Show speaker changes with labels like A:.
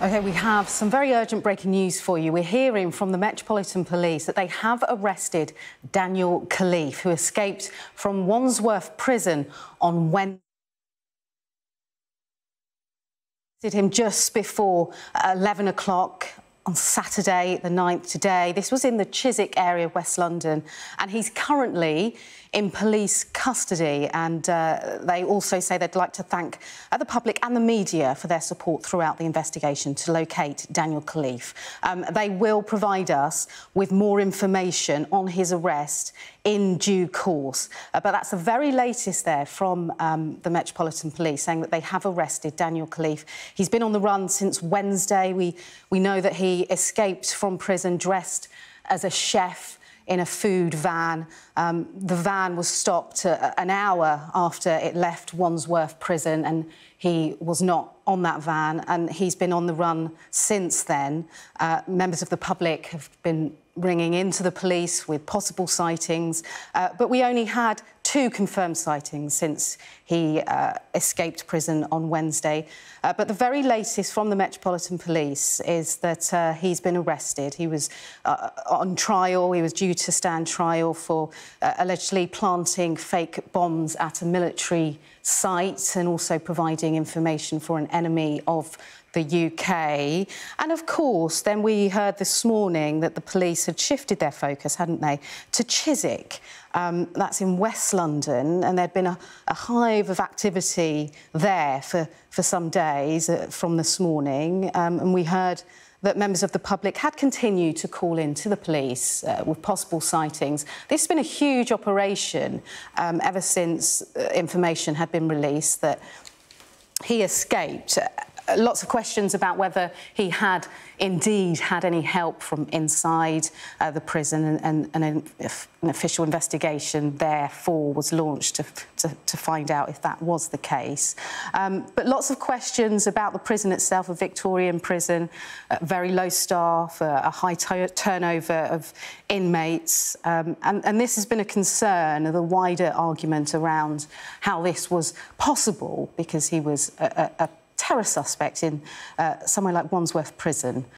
A: OK, we have some very urgent breaking news for you. We're hearing from the Metropolitan Police that they have arrested Daniel Khalife, who escaped from Wandsworth Prison on Wednesday. Him just before 11 o'clock on Saturday, the 9th today. This was in the Chiswick area of West London, and he's currently in police custody. And they also say they'd like to thank the public and the media for their support throughout the investigation to locate Daniel Khalife. They will provide us with more information on his arrest in due course. But that's the very latest there from the Metropolitan Police, saying that they have arrested Daniel Khalife. He's been on the run since Wednesday. We know that he escaped from prison dressed as a chef in a food van. The van was stopped an hour after it left Wandsworth Prison, and he was not on that van, and he's been on the run since then. Members of the public have been ringing into the police with possible sightings, but we only had 2 confirmed sightings since he escaped prison on Wednesday. But the very latest from the Metropolitan Police is that he's been arrested. He was on trial. He was due to stand trial for allegedly planting fake bombs at a military site and also providing information for an enemy of the UK. And of course, then we heard this morning that the police had shifted their focus, hadn't they, to Chiswick. That's in West London, and there'd been a hive of activity there for some days from this morning. And we heard that members of the public had continued to call in to the police with possible sightings. This has been a huge operation ever since information had been released that he escaped. Lots of questions about whether he had indeed had any help from inside the prison, and an official investigation therefore was launched to find out if that was the case. But lots of questions about the prison itself, a Victorian prison, very low staff, a high turnover of inmates, and this has been a concern of the wider argument around how this was possible, because he was a terror suspect in somewhere like Wandsworth Prison.